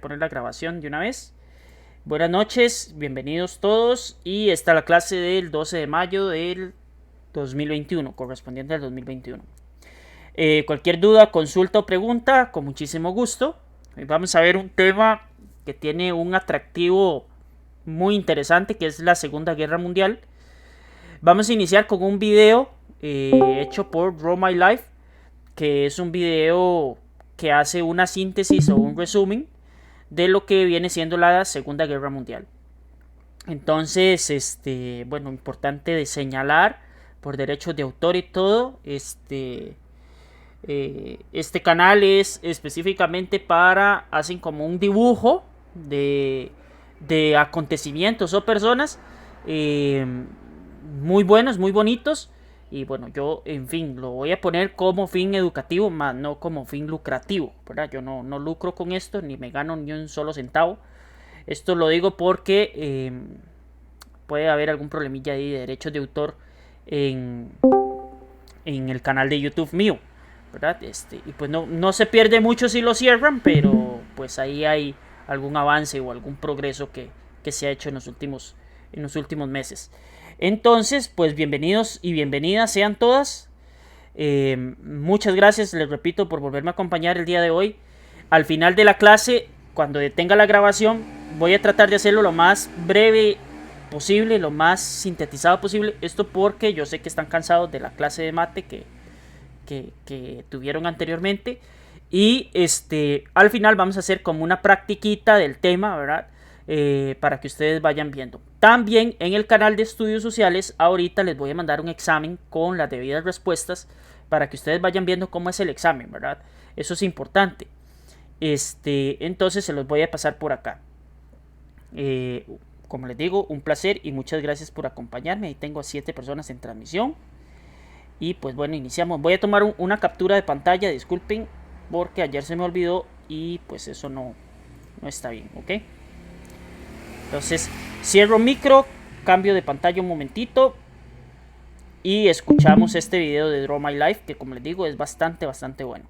Poner la grabación de una vez. Buenas noches, bienvenidos todos. Y esta es la clase del 12 de mayo del 2021, correspondiente al 2021. Cualquier duda, consulta o pregunta, con muchísimo gusto. Hoy vamos a ver un tema que tiene un atractivo muy interesante, que es la Segunda Guerra Mundial. Vamos a iniciar con un video hecho por Draw My Life, que es un video que hace una síntesis o un resumen de lo que viene siendo la Segunda Guerra Mundial. Entonces, bueno, importante de señalar por derechos de autor y todo, este canal es específicamente hacen como un dibujo de acontecimientos o personas muy buenos, muy bonitos. Y bueno, yo, en fin, lo voy a poner como fin educativo, más no como fin lucrativo, ¿verdad? Yo no lucro con esto, ni me gano ni un solo centavo. Esto lo digo porque puede haber algún problemilla ahí de derechos de autor en el canal de YouTube mío, ¿verdad? Y pues no se pierde mucho si lo cierran, pero pues ahí hay algún avance o algún progreso que se ha hecho en los últimos meses. Entonces, pues bienvenidos y bienvenidas sean todas. Muchas gracias, les repito, por volverme a acompañar el día de hoy. Al final de la clase, cuando detenga la grabación, voy a tratar de hacerlo lo más breve posible, lo más sintetizado posible. Esto porque yo sé que están cansados de la clase de mate que tuvieron anteriormente. Y al final vamos a hacer como una practiquita del tema, ¿verdad? Para que ustedes vayan viendo. También en el canal de estudios sociales ahorita les voy a mandar un examen con las debidas respuestas para que ustedes vayan viendo cómo es el examen, ¿verdad? Eso es importante. Entonces se los voy a pasar por acá. Como les digo, un placer y muchas gracias por acompañarme. Ahí tengo a 7 personas en transmisión. Y pues bueno, iniciamos. Voy a tomar una captura de pantalla, disculpen, porque ayer se me olvidó y pues eso no está bien, ¿ok? Entonces, cierro micro, cambio de pantalla un momentito y escuchamos este video de Draw My Life, que como les digo es bastante bueno.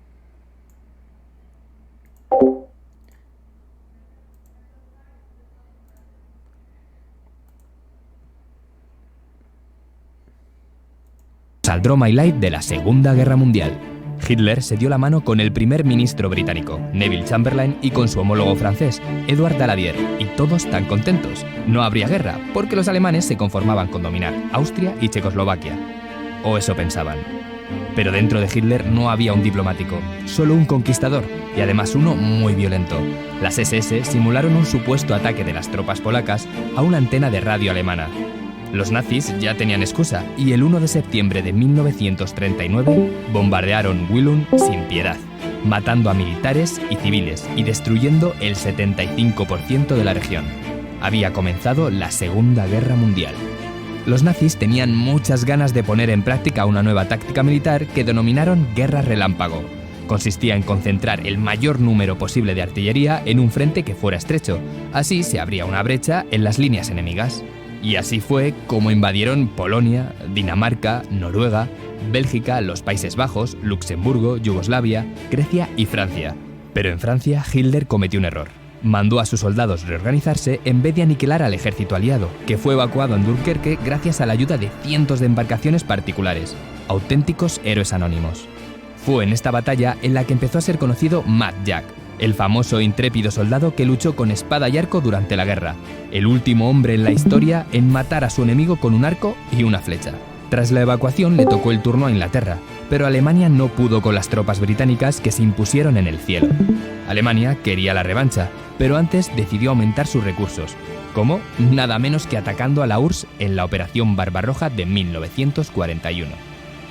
Al Draw My Life de la Segunda Guerra Mundial. Hitler se dio la mano con el primer ministro británico, Neville Chamberlain, y con su homólogo francés, Édouard Daladier, y todos tan contentos. No habría guerra, porque los alemanes se conformaban con dominar Austria y Checoslovaquia. O eso pensaban. Pero dentro de Hitler no había un diplomático, solo un conquistador, y además uno muy violento. Las SS simularon un supuesto ataque de las tropas polacas a una antena de radio alemana. Los nazis ya tenían excusa y el 1 de septiembre de 1939 bombardearon Billund sin piedad, matando a militares y civiles y destruyendo el 75% de la región. Había comenzado la Segunda Guerra Mundial. Los nazis tenían muchas ganas de poner en práctica una nueva táctica militar que denominaron Guerra Relámpago. Consistía en concentrar el mayor número posible de artillería en un frente que fuera estrecho. Así se abría una brecha en las líneas enemigas. Y así fue como invadieron Polonia, Dinamarca, Noruega, Bélgica, los Países Bajos, Luxemburgo, Yugoslavia, Grecia y Francia. Pero en Francia, Hitler cometió un error. Mandó a sus soldados reorganizarse en vez de aniquilar al ejército aliado, que fue evacuado en Dunkerque gracias a la ayuda de cientos de embarcaciones particulares, auténticos héroes anónimos. Fue en esta batalla en la que empezó a ser conocido Mad Jack, el famoso e intrépido soldado que luchó con espada y arco durante la guerra, el último hombre en la historia en matar a su enemigo con un arco y una flecha. Tras la evacuación le tocó el turno a Inglaterra, pero Alemania no pudo con las tropas británicas que se impusieron en el cielo. Alemania quería la revancha, pero antes decidió aumentar sus recursos. ¿Cómo? Nada menos que atacando a la URSS en la Operación Barbarroja de 1941.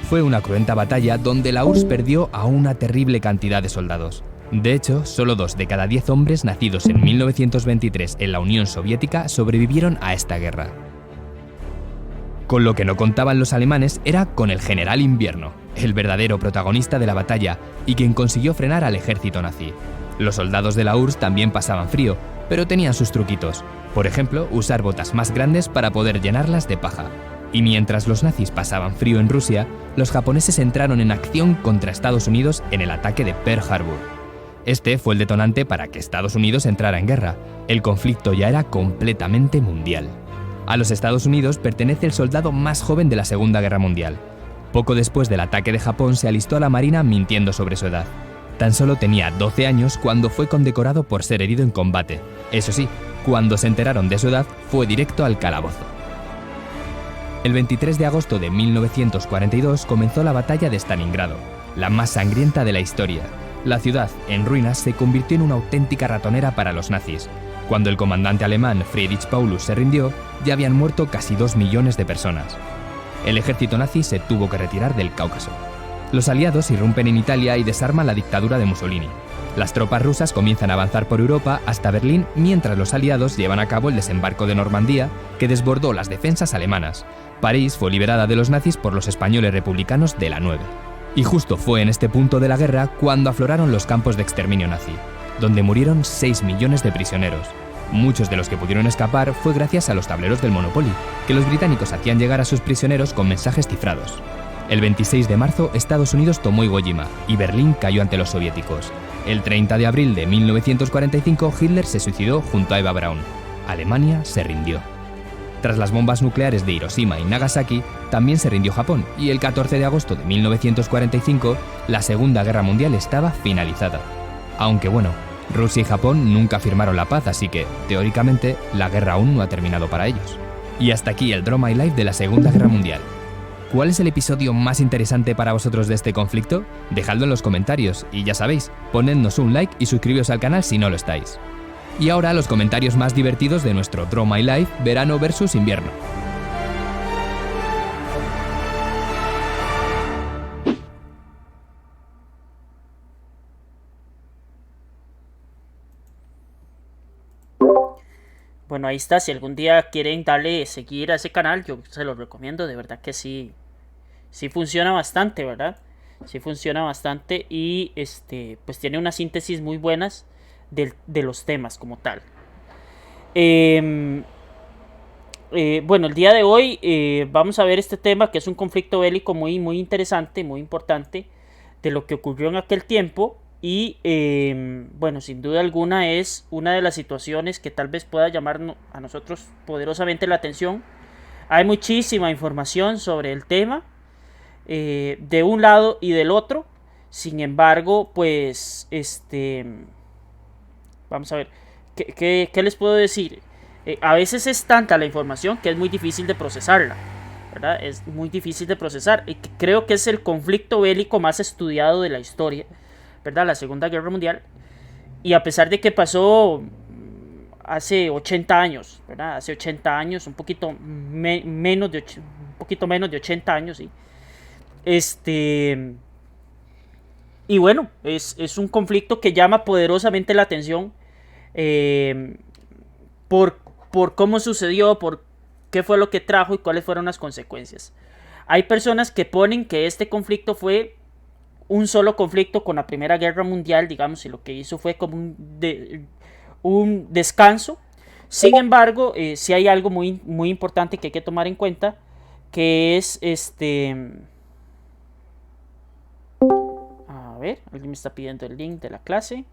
Fue una cruenta batalla donde la URSS perdió a una terrible cantidad de soldados. De hecho, solo 2 de cada 10 hombres nacidos en 1923 en la Unión Soviética sobrevivieron a esta guerra. Con lo que no contaban los alemanes era con el general Invierno, el verdadero protagonista de la batalla y quien consiguió frenar al ejército nazi. Los soldados de la URSS también pasaban frío, pero tenían sus truquitos. Por ejemplo, usar botas más grandes para poder llenarlas de paja. Y mientras los nazis pasaban frío en Rusia, los japoneses entraron en acción contra Estados Unidos en el ataque de Pearl Harbor. Este fue el detonante para que Estados Unidos entrara en guerra. El conflicto ya era completamente mundial. A los Estados Unidos pertenece el soldado más joven de la Segunda Guerra Mundial. Poco después del ataque de Japón se alistó a la Marina mintiendo sobre su edad. Tan solo tenía 12 años cuando fue condecorado por ser herido en combate. Eso sí, cuando se enteraron de su edad, fue directo al calabozo. El 23 de agosto de 1942 comenzó la batalla de Stalingrado, la más sangrienta de la historia. La ciudad, en ruinas, se convirtió en una auténtica ratonera para los nazis. Cuando el comandante alemán Friedrich Paulus se rindió, ya habían muerto casi 2 millones de personas. El ejército nazi se tuvo que retirar del Cáucaso. Los aliados irrumpen en Italia y desarman la dictadura de Mussolini. Las tropas rusas comienzan a avanzar por Europa hasta Berlín, mientras los aliados llevan a cabo el desembarco de Normandía, que desbordó las defensas alemanas. París fue liberada de los nazis por los españoles republicanos de la 9. Y justo fue en este punto de la guerra cuando afloraron los campos de exterminio nazi, donde murieron 6 millones de prisioneros. Muchos de los que pudieron escapar fue gracias a los tableros del Monopoly, que los británicos hacían llegar a sus prisioneros con mensajes cifrados. El 26 de marzo, Estados Unidos tomó Iwo Jima y Berlín cayó ante los soviéticos. El 30 de abril de 1945, Hitler se suicidó junto a Eva Braun. Alemania se rindió. Tras las bombas nucleares de Hiroshima y Nagasaki, también se rindió Japón, y el 14 de agosto de 1945, la Segunda Guerra Mundial estaba finalizada. Aunque bueno, Rusia y Japón nunca firmaron la paz, así que, teóricamente, la guerra aún no ha terminado para ellos. Y hasta aquí el Draw My Life de la Segunda Guerra Mundial. ¿Cuál es el episodio más interesante para vosotros de este conflicto? Dejadlo en los comentarios, y ya sabéis, ponednos un like y suscribiros al canal si no lo estáis. Y ahora los comentarios más divertidos de nuestro Draw My Life verano versus invierno. Bueno, ahí está. Si algún día quieren darle seguir a ese canal, yo se los recomiendo. De verdad que sí. Sí funciona bastante, ¿verdad? Sí funciona bastante. Y pues tiene una síntesis muy buenas de los temas como tal. Bueno, el día de hoy vamos a ver este tema, que es un conflicto bélico muy, muy interesante, muy importante, de lo que ocurrió en aquel tiempo. Y bueno, sin duda alguna es una de las situaciones que tal vez pueda llamar a nosotros poderosamente la atención. Hay muchísima información sobre el tema, de un lado y del otro. Sin embargo, pues vamos a ver, ¿qué les puedo decir? A veces es tanta la información que es muy difícil de procesarla, ¿verdad? Es muy difícil de procesar. Y creo que es el conflicto bélico más estudiado de la historia, ¿verdad? La Segunda Guerra Mundial. Y a pesar de que pasó hace 80 años, ¿verdad? Hace 80 años, un poquito menos de 80 años, ¿sí? Y bueno, es un conflicto que llama poderosamente la atención, por cómo sucedió, por qué fue lo que trajo y cuáles fueron las consecuencias. Hay personas que ponen que este conflicto fue un solo conflicto con la Primera Guerra Mundial, digamos, y lo que hizo fue como un descanso. Sin embargo, sí hay algo muy, muy importante que hay que tomar en cuenta, que es a ver, alguien me está pidiendo el link de la clase.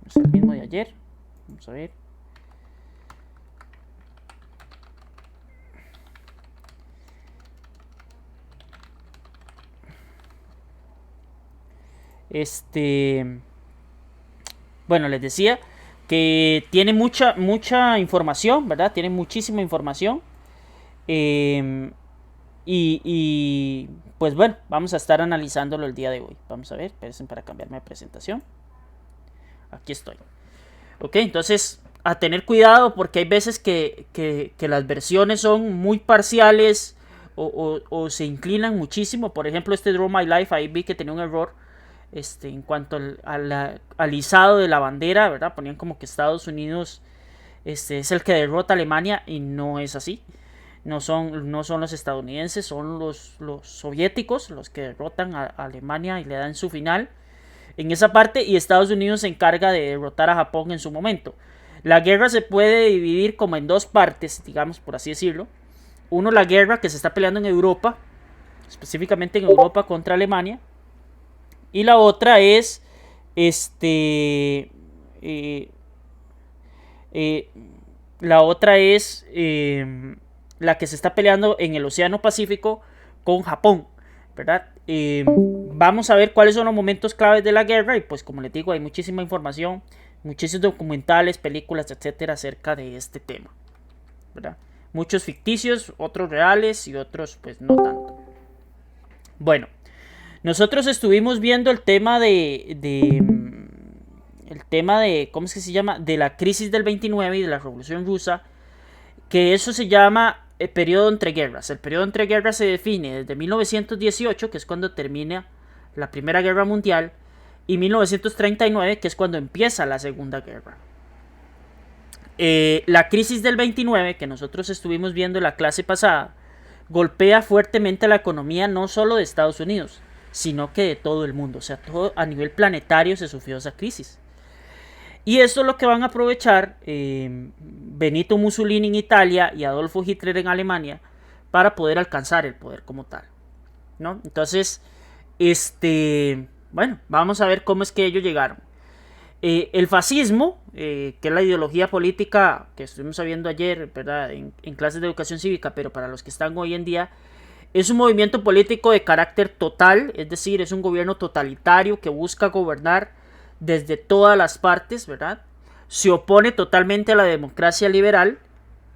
Es el mismo de ayer. Vamos a ver. Bueno, les decía que tiene mucha información, ¿verdad? Tiene muchísima información. Y pues bueno, vamos a estar analizándolo el día de hoy. Vamos a ver, esperen para cambiarme de presentación. Aquí estoy. Ok, entonces a tener cuidado, porque hay veces que las versiones son muy parciales o se inclinan muchísimo. Por ejemplo, Draw My Life, ahí vi que tenía un error en cuanto al izado de la bandera, ¿verdad? Ponían como que Estados Unidos es el que derrota a Alemania, y no es así. No son los estadounidenses, son los soviéticos los que derrotan a Alemania y le dan su final en esa parte, y Estados Unidos se encarga de derrotar a Japón en su momento. La guerra se puede dividir como en dos partes, digamos, por así decirlo. Uno, la guerra que se está peleando en Europa, específicamente en Europa contra Alemania. Y la otra es Este, eh, eh, la otra es la que se está peleando en el Océano Pacífico con Japón, ¿verdad? Vamos a ver cuáles son los momentos claves de la guerra y pues como les digo hay muchísima información, muchísimos documentales, películas, etcétera acerca de este tema, ¿verdad? Muchos ficticios, otros reales y otros pues no tanto. Bueno, nosotros estuvimos viendo el tema de ¿cómo es que se llama? De la crisis del 29 y de la Revolución Rusa, que eso se llama el periodo entre guerras. El periodo entre guerras se define desde 1918, que es cuando termina la Primera Guerra Mundial, y 1939, que es cuando empieza la Segunda Guerra. La crisis del 29, que nosotros estuvimos viendo en la clase pasada, golpea fuertemente la economía no solo de Estados Unidos, sino que de todo el mundo. O sea, todo a nivel planetario se sufrió esa crisis. Y eso es lo que van a aprovechar Benito Mussolini en Italia y Adolfo Hitler en Alemania para poder alcanzar el poder como tal, ¿no? Entonces, bueno, vamos a ver cómo es que ellos llegaron. El fascismo, que es la ideología política que estuvimos viendo ayer, ¿verdad? En clases de educación cívica, pero para los que están hoy en día, es un movimiento político de carácter total, es decir, es un gobierno totalitario que busca gobernar desde todas las partes, ¿verdad? Se opone totalmente a la democracia liberal,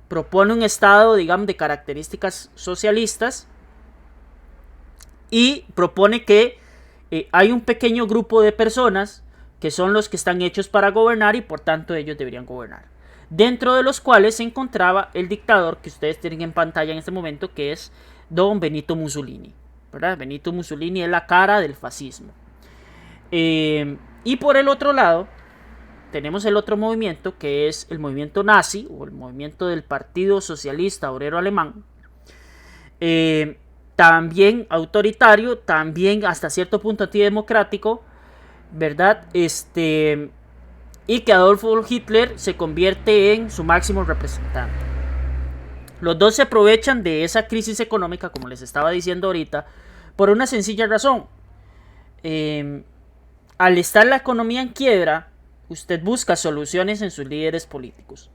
propone un estado, digamos, de características socialistas y propone que hay un pequeño grupo de personas que son los que están hechos para gobernar y por tanto ellos deberían gobernar. Dentro de los cuales se encontraba el dictador que ustedes tienen en pantalla en este momento, que es don Benito Mussolini, ¿verdad? Benito Mussolini es la cara del fascismo. Y por el otro lado, tenemos el otro movimiento que es el movimiento nazi o el movimiento del Partido Socialista Obrero Alemán. También autoritario, también hasta cierto punto antidemocrático, ¿verdad? Y que Adolfo Hitler se convierte en su máximo representante. Los dos se aprovechan de esa crisis económica, como les estaba diciendo ahorita, por una sencilla razón. Al estar la economía en quiebra, usted busca soluciones en sus líderes políticos.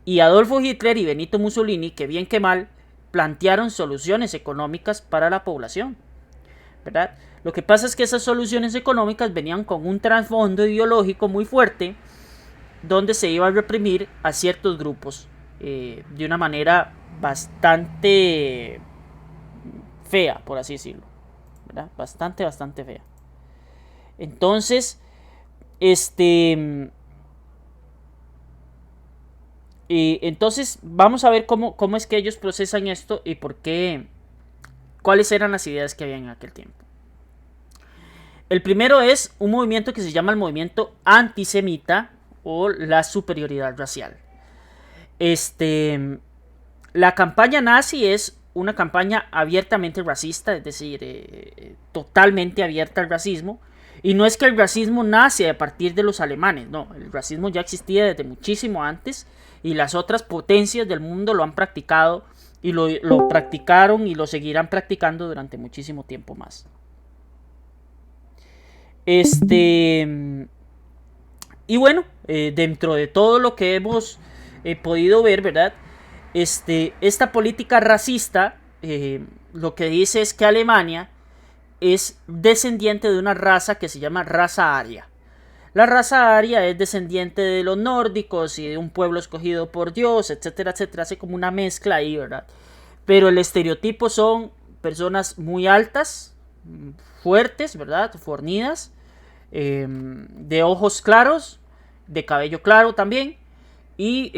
Y Adolfo Hitler y Benito Mussolini, que bien que mal, plantearon soluciones económicas para la población, ¿verdad? Lo que pasa es que esas soluciones económicas venían con un trasfondo ideológico muy fuerte, donde se iba a reprimir a ciertos grupos de una manera bastante fea, por así decirlo, ¿verdad? Bastante fea. Entonces, entonces vamos a ver cómo es que ellos procesan esto y por qué, cuáles eran las ideas que había en aquel tiempo. El primero es un movimiento que se llama el movimiento antisemita o la superioridad racial. La campaña nazi es una campaña abiertamente racista, es decir, totalmente abierta al racismo. Y no es que el racismo nace a partir de los alemanes, no, el racismo ya existía desde muchísimo antes y las otras potencias del mundo lo han practicado y lo practicaron y lo seguirán practicando durante muchísimo tiempo más. Y bueno, dentro de todo lo que hemos podido ver, ¿verdad? Esta política racista lo que dice es que Alemania es descendiente de una raza que se llama raza aria. La raza aria es descendiente de los nórdicos y de un pueblo escogido por Dios, etcétera, etcétera. Hace como una mezcla ahí, ¿verdad? Pero el estereotipo son personas muy altas, fuertes, ¿verdad? Fornidas, de ojos claros, de cabello claro también. Y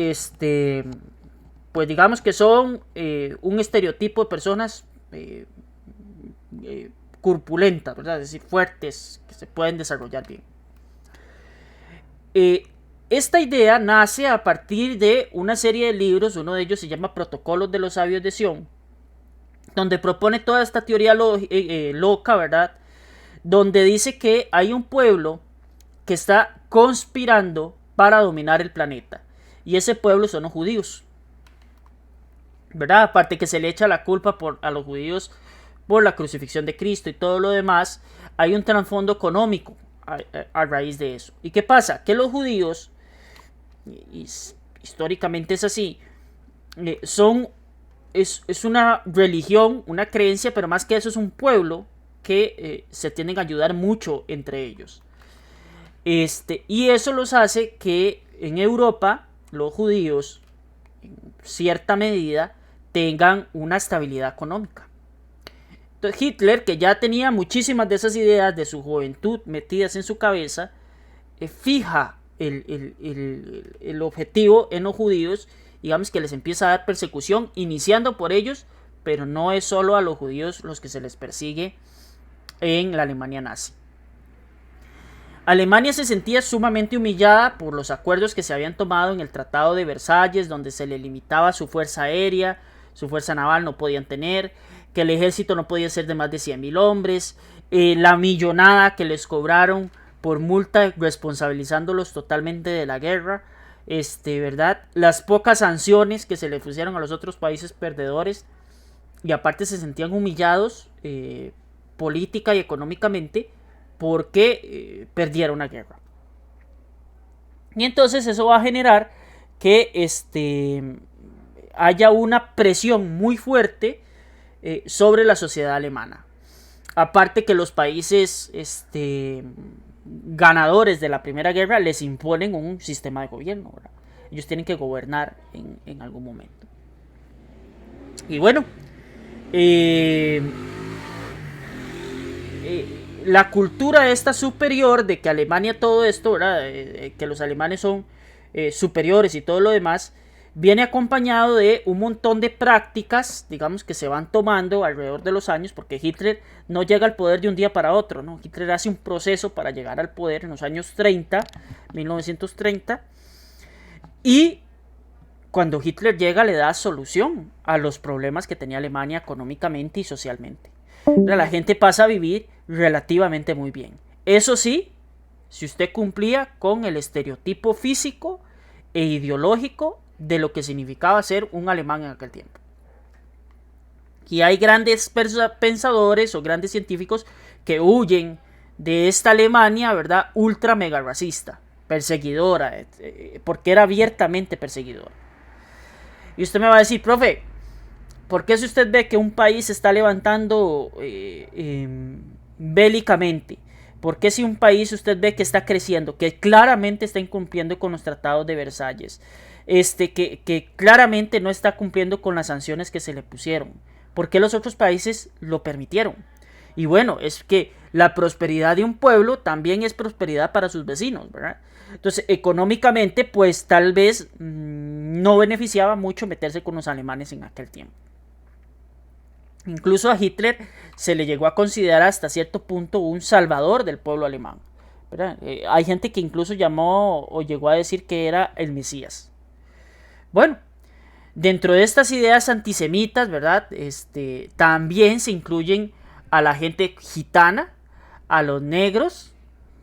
pues digamos que son un estereotipo de personas corpulentas, ¿verdad? Es decir, fuertes, que se pueden desarrollar bien. Esta idea nace a partir de una serie de libros, uno de ellos se llama Protocolos de los Sabios de Sion, donde propone toda esta teoría loca, ¿verdad? Donde dice que hay un pueblo que está conspirando para dominar el planeta, y ese pueblo son los judíos, ¿verdad? Aparte que se le echa la culpa a los judíos por la crucifixión de Cristo y todo lo demás, hay un trasfondo económico a raíz de eso. ¿Y qué pasa? Que los judíos, y históricamente es así, es una religión, una creencia, pero más que eso es un pueblo que se tienden a ayudar mucho entre ellos. Y eso los hace que en Europa los judíos, en cierta medida, tengan una estabilidad económica. Entonces Hitler, que ya tenía muchísimas de esas ideas de su juventud metidas en su cabeza, fija el objetivo en los judíos, digamos que les empieza a dar persecución, iniciando por ellos, pero no es solo a los judíos los que se les persigue en la Alemania nazi. Alemania se sentía sumamente humillada por los acuerdos que se habían tomado en el Tratado de Versalles, donde se le limitaba su fuerza aérea, su fuerza naval no podían tener, que el ejército no podía ser de más de 100.000 hombres, la millonada que les cobraron por multa responsabilizándolos totalmente de la guerra, ¿verdad? Las pocas sanciones que se le pusieron a los otros países perdedores, y aparte se sentían humillados política y económicamente porque perdieron una guerra. Y entonces eso va a generar que haya una presión muy fuerte sobre la sociedad alemana. Aparte que los países ganadores de la Primera Guerra les imponen un sistema de gobierno, ¿verdad? Ellos tienen que gobernar en algún momento. Y bueno, la cultura esta superior de que Alemania todo esto, ¿verdad? Que los alemanes son superiores y todo lo demás, viene acompañado de un montón de prácticas, digamos, que se van tomando alrededor de los años, porque Hitler no llega al poder de un día para otro, ¿no? Hitler hace un proceso para llegar al poder en los años 30, 1930, y cuando Hitler llega le da solución a los problemas que tenía Alemania económicamente y socialmente. La gente pasa a vivir relativamente muy bien. Eso sí, si usted cumplía con el estereotipo físico e ideológico de lo que significaba ser un alemán en aquel tiempo. Y hay grandes pensadores o grandes científicos que huyen de esta Alemania, ¿verdad? Ultra mega racista, perseguidora, porque era abiertamente perseguidora. Y usted me va a decir, profe, ¿por qué si usted ve que un país se está levantando bélicamente? ¿Por qué si un país usted ve que está creciendo, que claramente está incumpliendo con los tratados de Versalles, que claramente no está cumpliendo con las sanciones que se le pusieron? ¿Por qué los otros países lo permitieron? Y bueno, es que la prosperidad de un pueblo también es prosperidad para sus vecinos, ¿verdad? Entonces, económicamente, pues tal vez no beneficiaba mucho meterse con los alemanes en aquel tiempo. Incluso a Hitler se le llegó a considerar hasta cierto punto un salvador del pueblo alemán, ¿verdad? Hay gente que incluso llamó o llegó a decir que era el Mesías. Bueno, dentro de estas ideas antisemitas, ¿verdad? También se incluyen a la gente gitana, a los negros,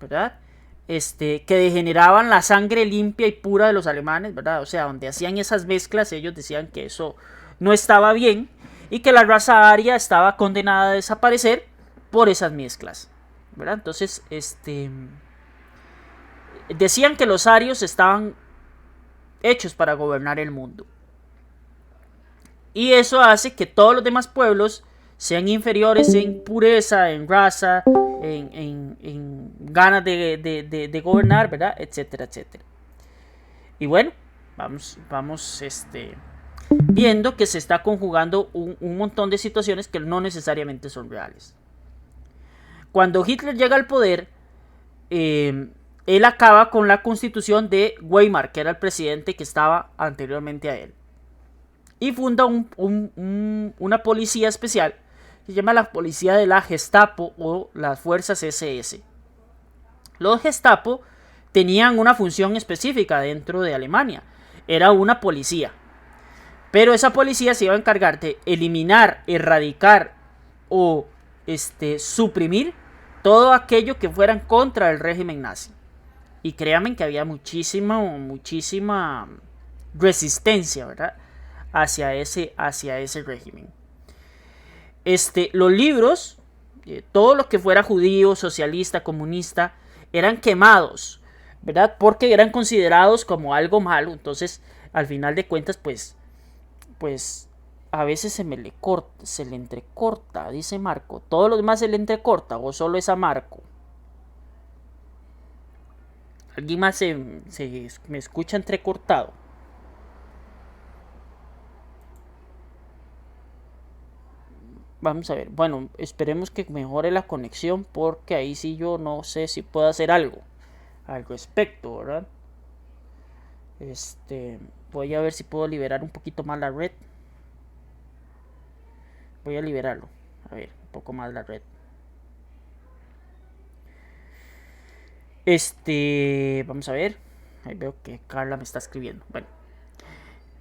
¿verdad? Que degeneraban la sangre limpia y pura de los alemanes, ¿verdad? O sea, donde hacían esas mezclas, ellos decían que eso no estaba bien y que la raza aria estaba condenada a desaparecer por esas mezclas, ¿verdad? Entonces, decían que los arios estaban hechos para gobernar el mundo. Y eso hace que todos los demás pueblos sean inferiores en pureza, en raza, en ganas de gobernar, ¿verdad? Etcétera, etcétera. Y bueno, vamos viendo que se está conjugando un montón de situaciones que no necesariamente son reales. Cuando Hitler llega al poder, él acaba con la constitución de Weimar, que era el presidente que estaba anteriormente a él. Y funda una policía especial que se llama la policía de la Gestapo o las fuerzas SS. Los Gestapo tenían una función específica dentro de Alemania. Era una policía. Pero esa policía se iba a encargar de eliminar, erradicar o suprimir todo aquello que fueran contra el régimen nazi. Y créanme que había muchísima resistencia, ¿verdad? Hacia ese régimen. Los libros, todo lo que fuera judío, socialista, comunista, eran quemados, ¿verdad? Porque eran considerados como algo malo. Entonces, al final de cuentas, pues a veces se le entrecorta, dice Marco. ¿Todos los demás se le entrecorta o solo es a Marco? ¿Alguien más me escucha entrecortado? Vamos a ver. Bueno, esperemos que mejore la conexión porque ahí sí yo no sé si puedo hacer algo al respecto, ¿verdad? Voy a ver si puedo liberar un poquito más la red. Voy a liberarlo. A ver, un poco más la red. Vamos a ver. Ahí veo que Carla me está escribiendo. Bueno.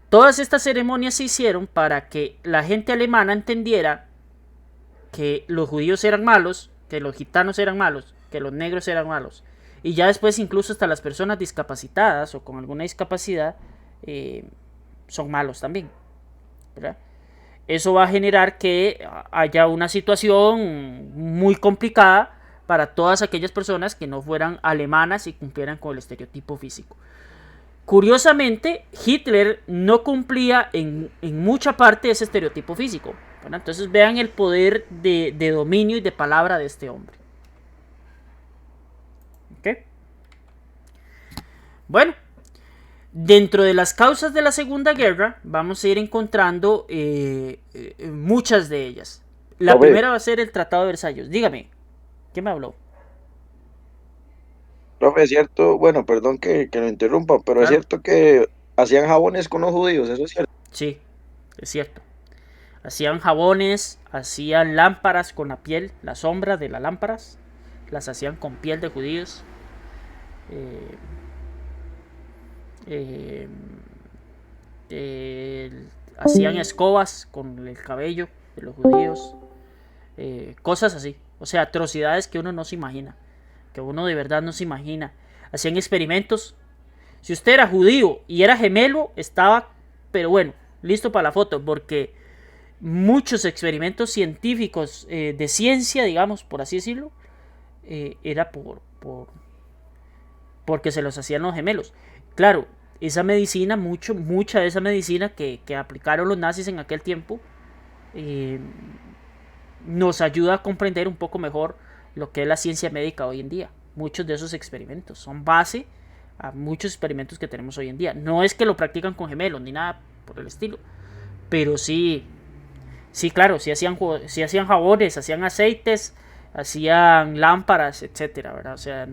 Todas estas ceremonias se hicieron para que la gente alemana entendiera que los judíos eran malos, que los gitanos eran malos, que los negros eran malos. Y ya después incluso hasta las personas discapacitadas o con alguna discapacidad son malos también, ¿verdad? Eso va a generar que haya una situación muy complicada para todas aquellas personas que no fueran alemanas y cumplieran con el estereotipo físico. Curiosamente, Hitler no cumplía en mucha parte ese estereotipo físico, ¿verdad? Entonces vean el poder de dominio y de palabra de este hombre. ¿Ok? Bueno, dentro de las causas de la Segunda Guerra vamos a ir encontrando muchas de ellas. La primera va a ser el Tratado de Versalles. Dígame, ¿qué me habló? Profe, es cierto, bueno, perdón que lo interrumpa, pero es Claro. cierto que hacían jabones con los judíos, eso es cierto. Sí, es cierto. Hacían jabones, hacían lámparas con la piel, la sombra de las lámparas, las hacían con piel de judíos. Hacían escobas con el cabello de los judíos. Cosas así. O sea, atrocidades que uno no se imagina. Que uno de verdad no se imagina. Hacían experimentos. Si usted era judío y era gemelo, estaba, pero bueno, listo para la foto. Porque muchos experimentos científicos de ciencia, digamos, por así decirlo, era porque se los hacían los gemelos. Claro, esa medicina, mucha de esa medicina que aplicaron los nazis en aquel tiempo, nos ayuda a comprender un poco mejor lo que es la ciencia médica hoy en día. Muchos de esos experimentos son base a muchos experimentos que tenemos hoy en día. No es que lo practican con gemelos ni nada por el estilo, pero sí, claro, sí hacían jabones, hacían aceites, hacían lámparas, etcétera, ¿verdad? O sea,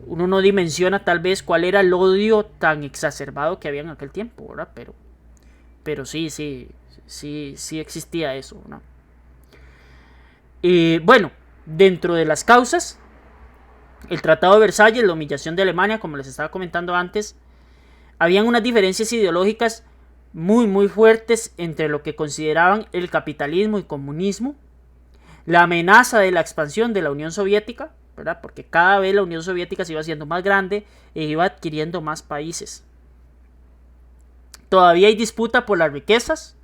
uno no dimensiona tal vez cuál era el odio tan exacerbado que había en aquel tiempo, ¿verdad? Pero sí existía eso, ¿no? Bueno, dentro de las causas, el Tratado de Versalles, la humillación de Alemania, como les estaba comentando antes, habían unas diferencias ideológicas muy fuertes entre lo que consideraban el capitalismo y comunismo, la amenaza de la expansión de la Unión Soviética, ¿verdad? Porque cada vez la Unión Soviética se iba haciendo más grande e iba adquiriendo más países. Todavía hay disputa por las riquezas,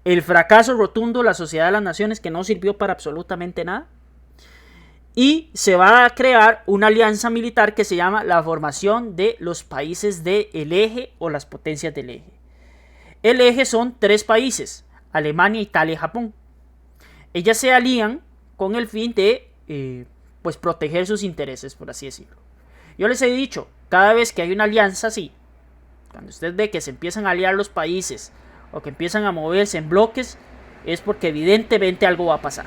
el fracaso rotundo de la Sociedad de las Naciones, que no sirvió para absolutamente nada, y se va a crear una alianza militar que se llama la formación de los países del eje o las potencias del eje. El eje son 3 países: Alemania, Italia y Japón. Ellas se alían con el fin de pues proteger sus intereses, por así decirlo. Yo les he dicho, cada vez que hay una alianza así, cuando usted ve que se empiezan a aliar los países o que empiezan a moverse en bloques, es porque evidentemente algo va a pasar,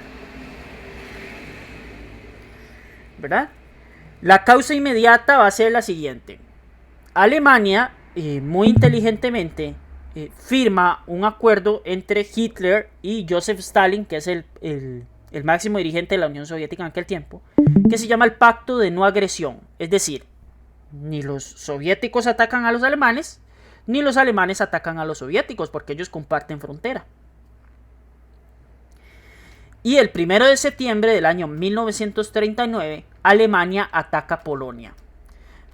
¿verdad? La causa inmediata va a ser la siguiente. Alemania, muy inteligentemente, firma un acuerdo entre Hitler y Joseph Stalin, que es el máximo dirigente de la Unión Soviética en aquel tiempo, que se llama el Pacto de No Agresión. Es decir, ni los soviéticos atacan a los alemanes, ni los alemanes atacan a los soviéticos, porque ellos comparten frontera. Y el 1 de septiembre del año 1939, Alemania ataca Polonia.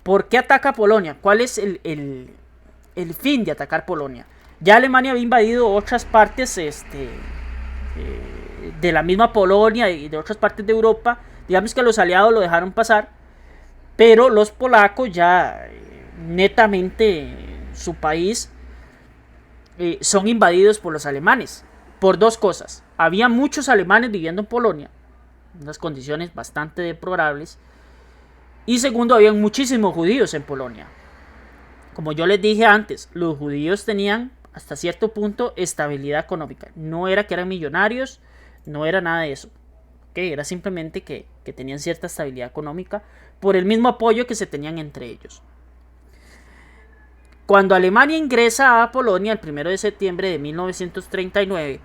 ¿Por qué ataca Polonia? ¿Cuál es el fin de atacar Polonia? Ya Alemania había invadido otras partes de la misma Polonia y de otras partes de Europa. Digamos que los aliados lo dejaron pasar, Pero los polacos ya netamente su país son invadidos por los alemanes. Por dos cosas. Había muchos alemanes viviendo en Polonia, unas condiciones bastante deplorables. Y segundo, había muchísimos judíos en Polonia. Como yo les dije antes, los judíos tenían hasta cierto punto estabilidad económica. No era que eran millonarios, no era nada de eso. ¿Okay? Era simplemente que tenían cierta estabilidad económica por el mismo apoyo que se tenían entre ellos. Cuando Alemania ingresa a Polonia el 1 de septiembre de 1939,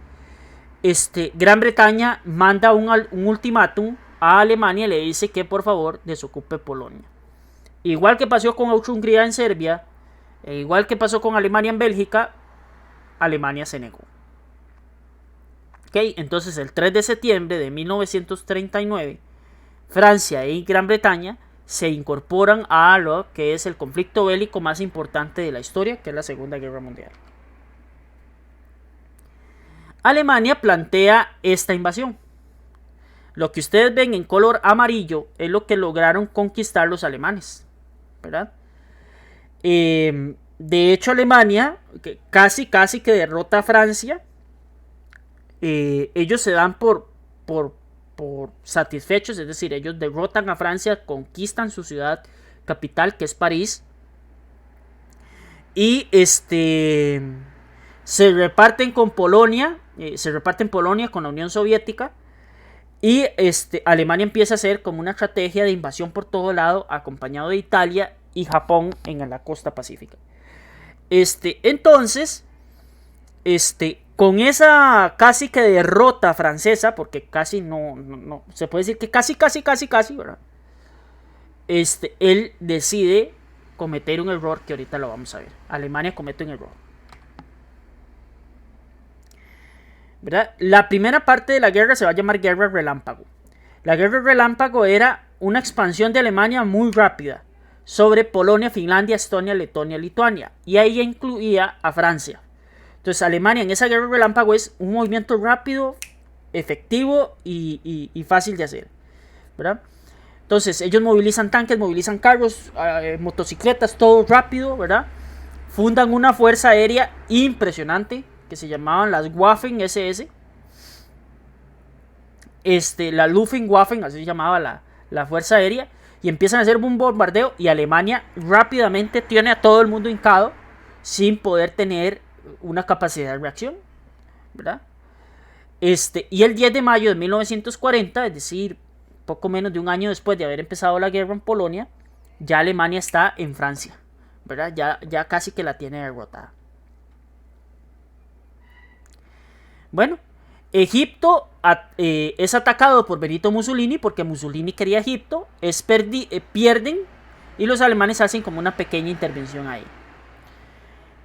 Gran Bretaña manda un ultimátum a Alemania y le dice que por favor desocupe Polonia. Igual que pasó con Austria-Hungría en Serbia, igual que pasó con Alemania en Bélgica, Alemania se negó. Okay, entonces el 3 de septiembre de 1939, Francia y Gran Bretaña se incorporan a lo que es el conflicto bélico más importante de la historia, que es la Segunda Guerra Mundial. Alemania plantea esta invasión. Lo que ustedes ven en color amarillo es lo que lograron conquistar los alemanes, ¿verdad? De hecho, Alemania casi que derrota a Francia. Ellos se dan por satisfechos, es decir, ellos derrotan a Francia, conquistan su ciudad capital, que es París, y se reparten con Polonia, con la Unión Soviética, y Alemania empieza a hacer como una estrategia de invasión por todo lado, acompañado de Italia y Japón en la costa pacífica. Entonces, con esa casi que derrota francesa, porque casi no se puede decir que casi, ¿verdad? Él decide cometer un error que ahorita lo vamos a ver. Alemania comete un error, ¿verdad? La primera parte de la guerra se va a llamar Guerra Relámpago. La Guerra Relámpago era una expansión de Alemania muy rápida sobre Polonia, Finlandia, Estonia, Letonia, Lituania, y ahí incluía a Francia. Entonces Alemania en esa Guerra Relámpago es un movimiento rápido, efectivo y fácil de hacer, ¿verdad? Entonces ellos movilizan tanques, movilizan carros, motocicletas, todo rápido, ¿verdad? Fundan una fuerza aérea impresionante que se llamaban las Waffen-SS. La Luftwaffe, así se llamaba la fuerza aérea, y empiezan a hacer un bombardeo, y Alemania rápidamente tiene a todo el mundo hincado sin poder tener una capacidad de reacción, ¿verdad? Y el 10 de mayo de 1940, es decir, poco menos de un año después de haber empezado la guerra en Polonia, ya Alemania está en Francia, ¿verdad? Ya casi que la tiene derrotada. Bueno, Egipto es atacado por Benito Mussolini porque Mussolini quería Egipto, pierden, y los alemanes hacen como una pequeña intervención ahí.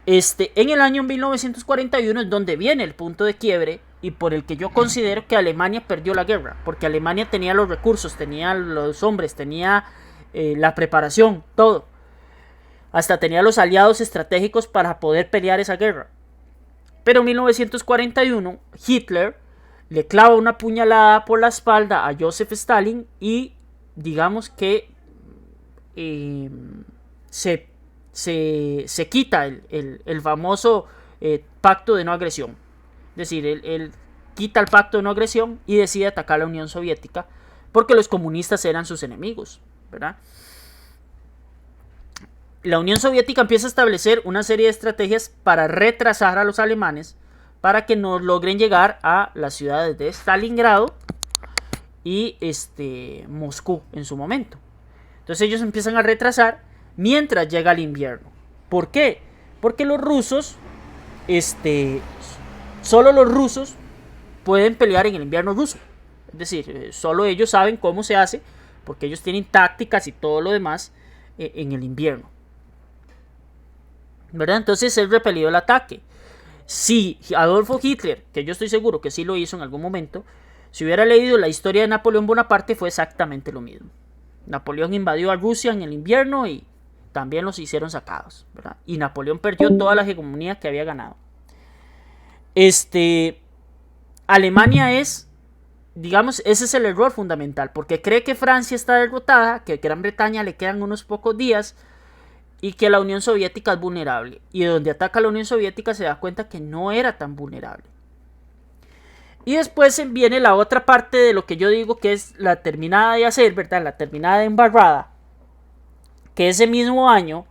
En el año 1941 es donde viene el punto de quiebre y por el que yo considero que Alemania perdió la guerra, porque Alemania tenía los recursos, tenía los hombres, tenía la preparación, todo. Hasta tenía los aliados estratégicos para poder pelear esa guerra. Pero en 1941 Hitler le clava una puñalada por la espalda a Joseph Stalin y digamos que se quita el famoso pacto de no agresión. Es decir, él quita el pacto de no agresión y decide atacar a la Unión Soviética porque los comunistas eran sus enemigos, ¿verdad? La Unión Soviética empieza a establecer una serie de estrategias para retrasar a los alemanes para que no logren llegar a las ciudades de Stalingrado y Moscú en su momento. Entonces ellos empiezan a retrasar mientras llega el invierno. ¿Por qué? Porque los rusos, solo los rusos pueden pelear en el invierno ruso. Es decir, solo ellos saben cómo se hace, porque ellos tienen tácticas y todo lo demás en el invierno, ¿verdad? Entonces es repelido el ataque. Si Adolfo Hitler, que yo estoy seguro que sí lo hizo en algún momento, si hubiera leído la historia de Napoleón Bonaparte, fue exactamente lo mismo. Napoleón invadió a Rusia en el invierno y también los hicieron sacados, ¿verdad? Y Napoleón perdió toda la hegemonía que había ganado. Alemania es digamos, ese es el error fundamental, porque cree que Francia está derrotada, que a Gran Bretaña le quedan unos pocos días y que la Unión Soviética es vulnerable. Y de donde ataca a la Unión Soviética se da cuenta que no era tan vulnerable. Y después viene la otra parte de lo que yo digo que es la terminada de hacer, ¿verdad? La terminada de embarrada, que ese mismo año,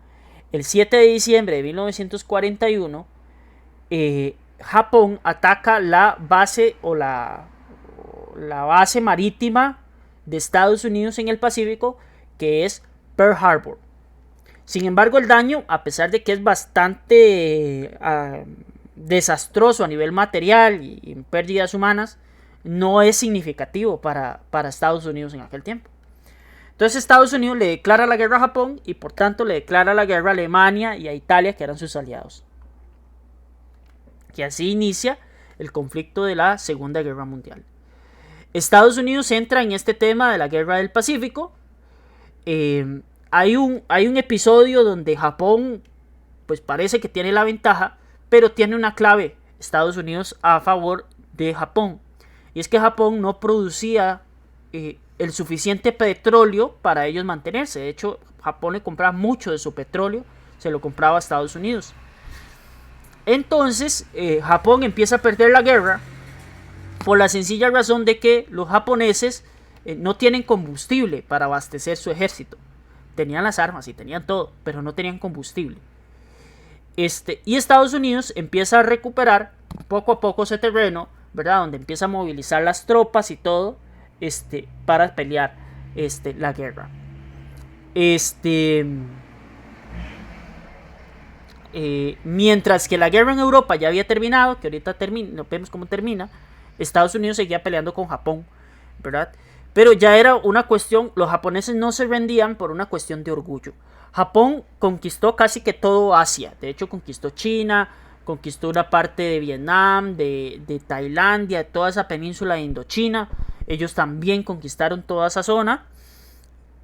el 7 de diciembre de 1941, Japón ataca la base o la base marítima de Estados Unidos en el Pacífico, que es Pearl Harbor. Sin embargo, el daño, a pesar de que es bastante desastroso a nivel material y en pérdidas humanas, no es significativo para Estados Unidos en aquel tiempo. Entonces Estados Unidos le declara la guerra a Japón y por tanto le declara la guerra a Alemania y a Italia, que eran sus aliados. Y así inicia el conflicto de la Segunda Guerra Mundial. Estados Unidos entra en este tema de la Guerra del Pacífico. Hay un episodio donde Japón pues parece que tiene la ventaja, pero tiene una clave Estados Unidos a favor de Japón. Y es que Japón no producía el suficiente petróleo para ellos mantenerse. De hecho, Japón le compraba mucho de su petróleo, se lo compraba a Estados Unidos. Entonces, Japón empieza a perder la guerra por la sencilla razón de que los japoneses no tienen combustible para abastecer su ejército. Tenían las armas y tenían todo, pero no tenían combustible. Y Estados Unidos empieza a recuperar poco a poco ese terreno, ¿verdad? Donde empieza a movilizar las tropas y todo, para pelear la guerra. Mientras que la guerra en Europa ya había terminado, que ahorita no vemos cómo termina, Estados Unidos seguía peleando con Japón, ¿verdad? Pero ya era una cuestión, los japoneses no se rendían por una cuestión de orgullo. Japón conquistó casi que todo Asia, de hecho conquistó China, conquistó una parte de Vietnam, de Tailandia, toda esa península de Indochina. Ellos también conquistaron toda esa zona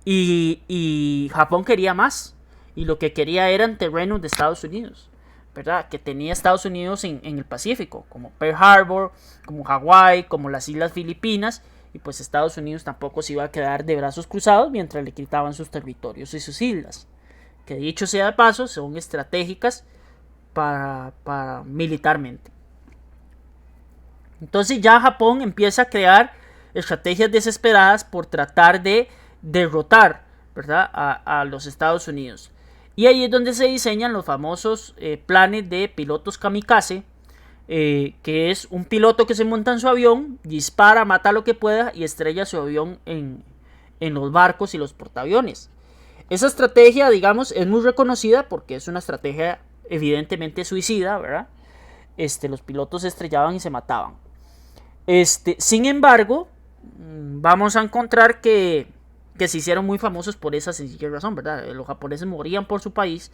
y Japón quería más. Y lo que quería eran terrenos de Estados Unidos, ¿verdad? Que tenía Estados Unidos en el Pacífico, como Pearl Harbor, como Hawái, como las Islas Filipinas. Y pues Estados Unidos tampoco se iba a quedar de brazos cruzados mientras le quitaban sus territorios y sus islas, que dicho sea de paso son estratégicas para militarmente. Entonces ya Japón empieza a crear estrategias desesperadas por tratar de derrotar, ¿verdad?, a los Estados Unidos. Y ahí es donde se diseñan los famosos planes de pilotos kamikaze, que es un piloto que se monta en su avión, dispara, mata lo que pueda y estrella su avión en los barcos y los portaaviones. Esa estrategia, digamos, es muy reconocida porque es una estrategia evidentemente suicida, ¿verdad? Los pilotos se estrellaban y se mataban. Sin embargo, vamos a encontrar que se hicieron muy famosos por esa sencilla razón, ¿verdad? Los japoneses morían por su país,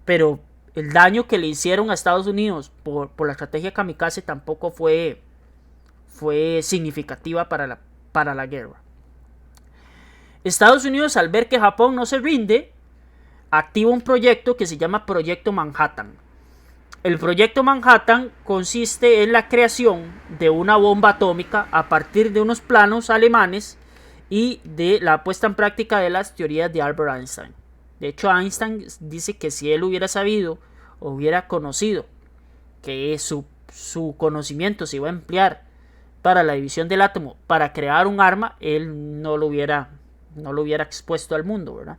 pero el daño que le hicieron a Estados Unidos por la estrategia kamikaze tampoco fue significativa para la guerra. Estados Unidos, al ver que Japón no se rinde, activa un proyecto que se llama Proyecto Manhattan. El Proyecto Manhattan consiste en la creación de una bomba atómica a partir de unos planos alemanes y de la puesta en práctica de las teorías de Albert Einstein. De hecho, Einstein dice que si él hubiera sabido o hubiera conocido que su conocimiento se iba a emplear para la división del átomo, para crear un arma, él no lo hubiera expuesto al mundo, ¿verdad?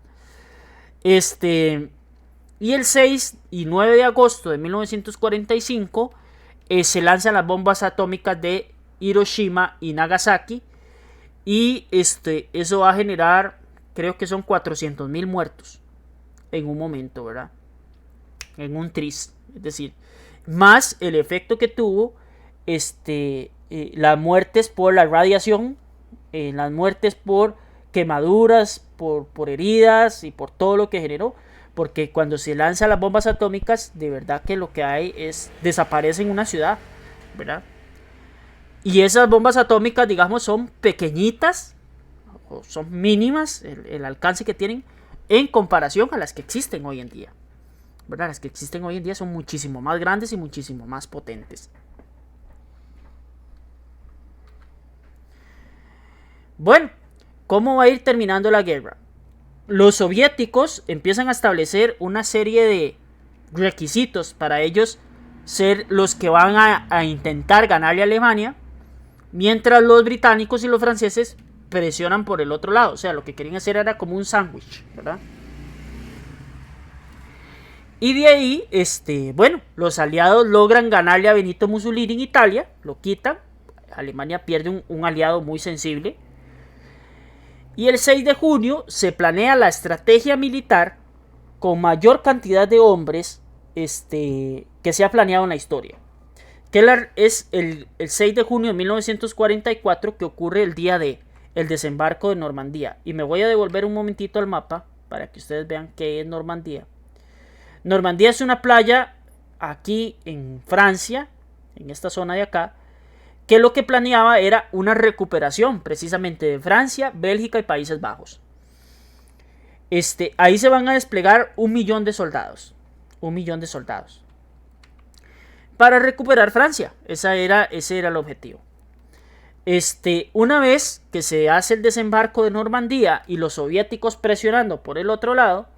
Y el 6 y 9 de agosto de 1945 se lanzan las bombas atómicas de Hiroshima y Nagasaki. Y eso va a generar, creo que son 400,000 muertos en un momento, ¿verdad? En un tris. Es decir, más el efecto que tuvo las muertes por la radiación, las muertes por quemaduras, por heridas y por todo lo que generó. Porque cuando se lanzan las bombas atómicas, de verdad que lo que hay es desaparecen una ciudad, ¿verdad? Y esas bombas atómicas, digamos, son pequeñitas, o son mínimas, el alcance que tienen en comparación a las que existen hoy en día, ¿verdad? Las que existen hoy en día son muchísimo más grandes y muchísimo más potentes. Bueno, ¿cómo va a ir terminando la guerra? Los soviéticos empiezan a establecer una serie de requisitos para ellos ser los que van a intentar ganarle a Alemania, mientras los británicos y los franceses presionan por el otro lado. O sea, lo que querían hacer era como un sándwich, ¿verdad? Y de ahí, bueno, los aliados logran ganarle a Benito Mussolini en Italia, lo quitan. Alemania pierde un aliado muy sensible. Y el 6 de junio se planea la estrategia militar con mayor cantidad de hombres que se ha planeado en la historia. Que es el 6 de junio de 1944 que ocurre el día de el desembarco de Normandía. Y me voy a devolver un momentito al mapa para que ustedes vean qué es Normandía. Normandía es una playa aquí en Francia, en esta zona de acá, que lo que planeaba era una recuperación precisamente de Francia, Bélgica y Países Bajos. Ahí se van a desplegar 1.000.000 de soldados. 1.000.000 de soldados. Para recuperar Francia. Ese era el objetivo. Una vez que se hace el desembarco de Normandía y los soviéticos presionando por el otro lado,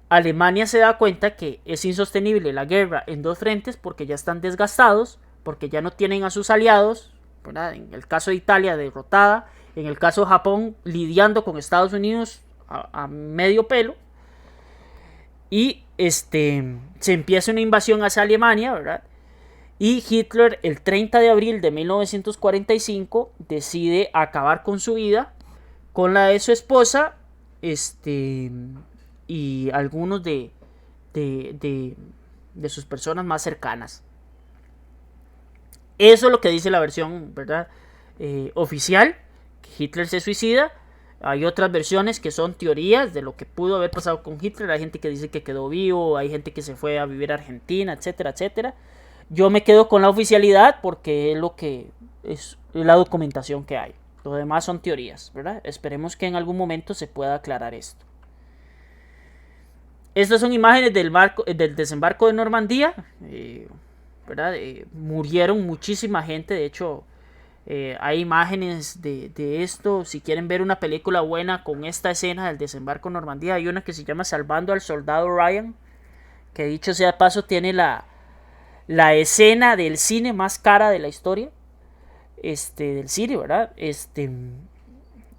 Alemania se da cuenta que es insostenible la guerra en dos frentes porque ya están desgastados, porque ya no tienen a sus aliados, ¿verdad? En el caso de Italia derrotada, en el caso de Japón lidiando con Estados Unidos a medio pelo, y se empieza una invasión hacia Alemania, ¿verdad? Y Hitler el 30 de abril de 1945 decide acabar con su vida, con la de su esposa, y algunos de sus personas más cercanas. Eso es lo que dice la versión, ¿verdad? Oficial, que Hitler se suicida. Hay otras versiones que son teorías de lo que pudo haber pasado con Hitler. Hay gente que dice que quedó vivo, hay gente que se fue a vivir a Argentina, etcétera, etcétera. Yo me quedo con la oficialidad porque es lo que es la documentación que hay. Lo demás son teorías, ¿verdad? Esperemos que en algún momento se pueda aclarar esto. Estas son imágenes del desembarco de Normandía, ¿verdad? Murieron muchísima gente, de hecho hay imágenes de esto. Si quieren ver una película buena con esta escena del desembarco de Normandía, hay una que se llama Salvando al Soldado Ryan, que dicho sea de paso tiene la escena del cine más cara de la historia, del cine, ¿verdad?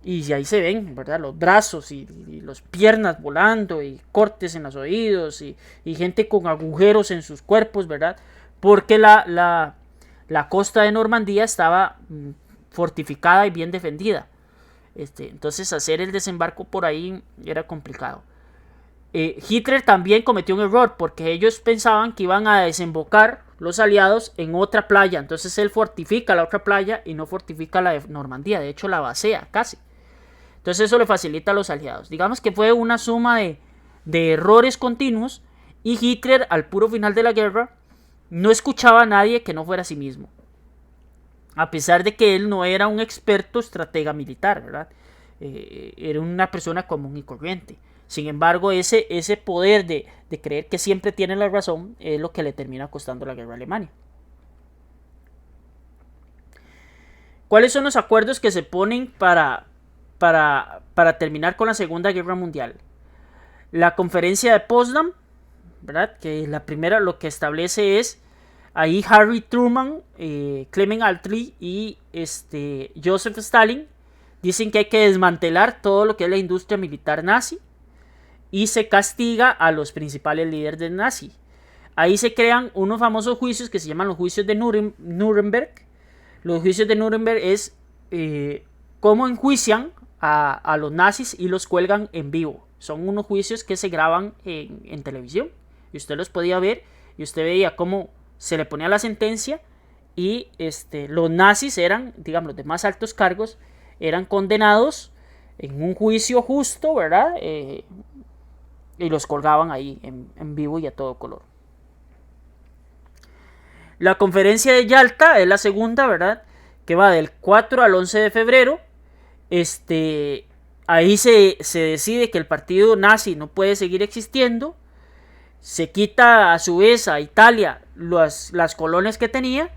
Y ahí se ven, ¿verdad? Los brazos y las piernas volando y cortes en los oídos y gente con agujeros en sus cuerpos, ¿verdad? Porque la costa de Normandía estaba fortificada y bien defendida. Entonces hacer el desembarco por ahí era complicado. Hitler también cometió un error porque ellos pensaban que iban a desembocar los aliados en otra playa. Entonces él fortifica la otra playa y no fortifica la de Normandía. De hecho la vacía casi. Entonces eso le facilita a los aliados. Digamos que fue una suma de errores continuos. Y Hitler al puro final de la guerra no escuchaba a nadie que no fuera a sí mismo. A pesar de que él no era un experto estratega militar, ¿verdad? Era una persona común y corriente. Sin embargo, ese poder de creer que siempre tiene la razón es lo que le termina costando la guerra a Alemania. ¿Cuáles son los acuerdos que se ponen para terminar con la Segunda Guerra Mundial? La conferencia de Potsdam, ¿verdad? Que la primera lo que establece es ahí Harry Truman, Clement Attlee y Joseph Stalin dicen que hay que desmantelar todo lo que es la industria militar nazi y se castiga a los principales líderes del nazi. Ahí se crean unos famosos juicios que se llaman los juicios de Nuremberg. Los juicios de Nuremberg es cómo enjuician a los nazis y los cuelgan en vivo. Son unos juicios que se graban en televisión y usted los podía ver y usted veía cómo se le ponía la sentencia y los nazis eran, digamos, los de más altos cargos eran condenados en un juicio justo, ¿verdad? Y los colgaban ahí en vivo y a todo color. La conferencia de Yalta es la segunda, ¿verdad? Que va del 4 al 11 de febrero. Ahí se decide que el partido nazi no puede seguir existiendo. Se quita a su vez a Italia las colonias que tenía.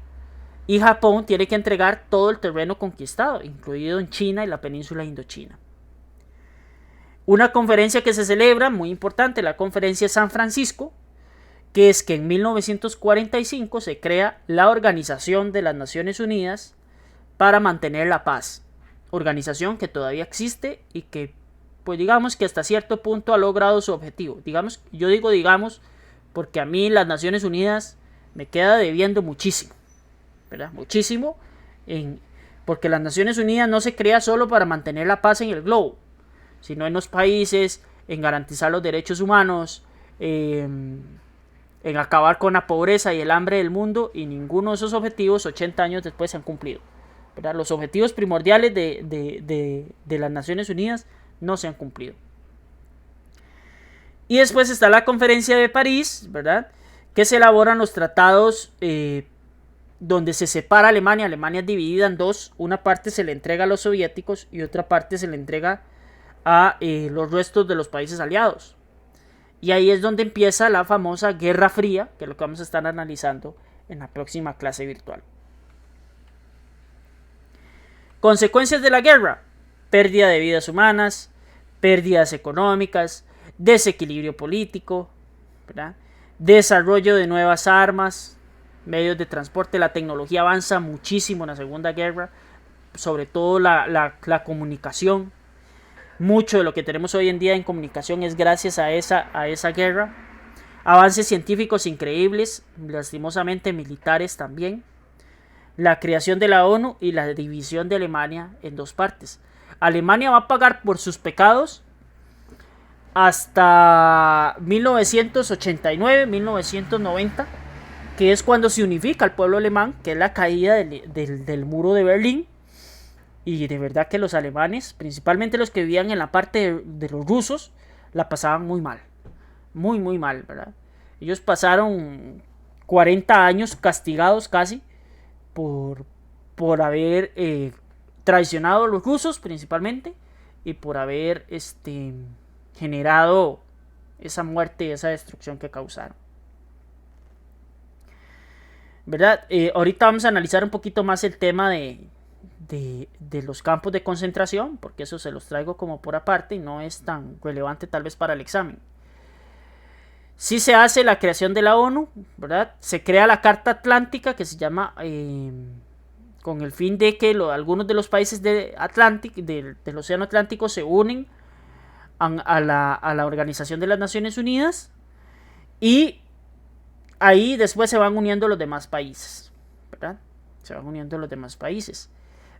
y Japón tiene que entregar todo el terreno conquistado, incluido en China y la península Indochina. Una conferencia que se celebra, muy importante, la conferencia de San Francisco, que es que en 1945 se crea la Organización de las Naciones Unidas para mantener la paz. Organización que todavía existe y que, pues digamos que hasta cierto punto ha logrado su objetivo. Digamos, yo digo digamos porque a mí las Naciones Unidas me queda debiendo muchísimo, ¿verdad? Muchísimo, porque las Naciones Unidas no se crea solo para mantener la paz en el globo, sino en los países, en garantizar los derechos humanos, en acabar con la pobreza y el hambre del mundo, y ninguno de esos objetivos 80 años después se han cumplido, ¿verdad? Los objetivos primordiales de las Naciones Unidas no se han cumplido. Y después está la conferencia de París, ¿verdad? Que se elaboran los tratados donde se separa Alemania. Alemania es dividida en dos. Una parte se le entrega a los soviéticos y otra parte se le entrega a los restos de los países aliados. Y ahí es donde empieza la famosa Guerra Fría, que es lo que vamos a estar analizando en la próxima clase virtual. Consecuencias de la guerra: pérdida de vidas humanas, pérdidas económicas, desequilibrio político, ¿verdad? Desarrollo de nuevas armas, medios de transporte. La tecnología avanza muchísimo en la Segunda Guerra, sobre todo la comunicación. Mucho de lo que tenemos hoy en día en comunicación es gracias a esa guerra. Avances científicos increíbles, lastimosamente militares también. La creación de la ONU y la división de Alemania en dos partes. Alemania va a pagar por sus pecados hasta 1989-1990, que es cuando se unifica el pueblo alemán, que es la caída del muro de Berlín. Y de verdad que los alemanes, principalmente los que vivían en la parte de los rusos, la pasaban muy mal. Muy, muy mal, ¿verdad? Ellos pasaron 40 años castigados casi por haber traicionado a los rusos principalmente, y por haber generado esa muerte y esa destrucción que causaron, ¿verdad? Ahorita vamos a analizar un poquito más el tema de los campos de concentración, porque eso se los traigo como por aparte y no es tan relevante tal vez para el examen. Sí se hace la creación de la ONU, ¿verdad? Se crea la Carta Atlántica, que se llama con el fin de que algunos de los países del Océano Atlántico se unen a la Organización de las Naciones Unidas, y ahí después se van uniendo los demás países, ¿verdad? Se van uniendo los demás países.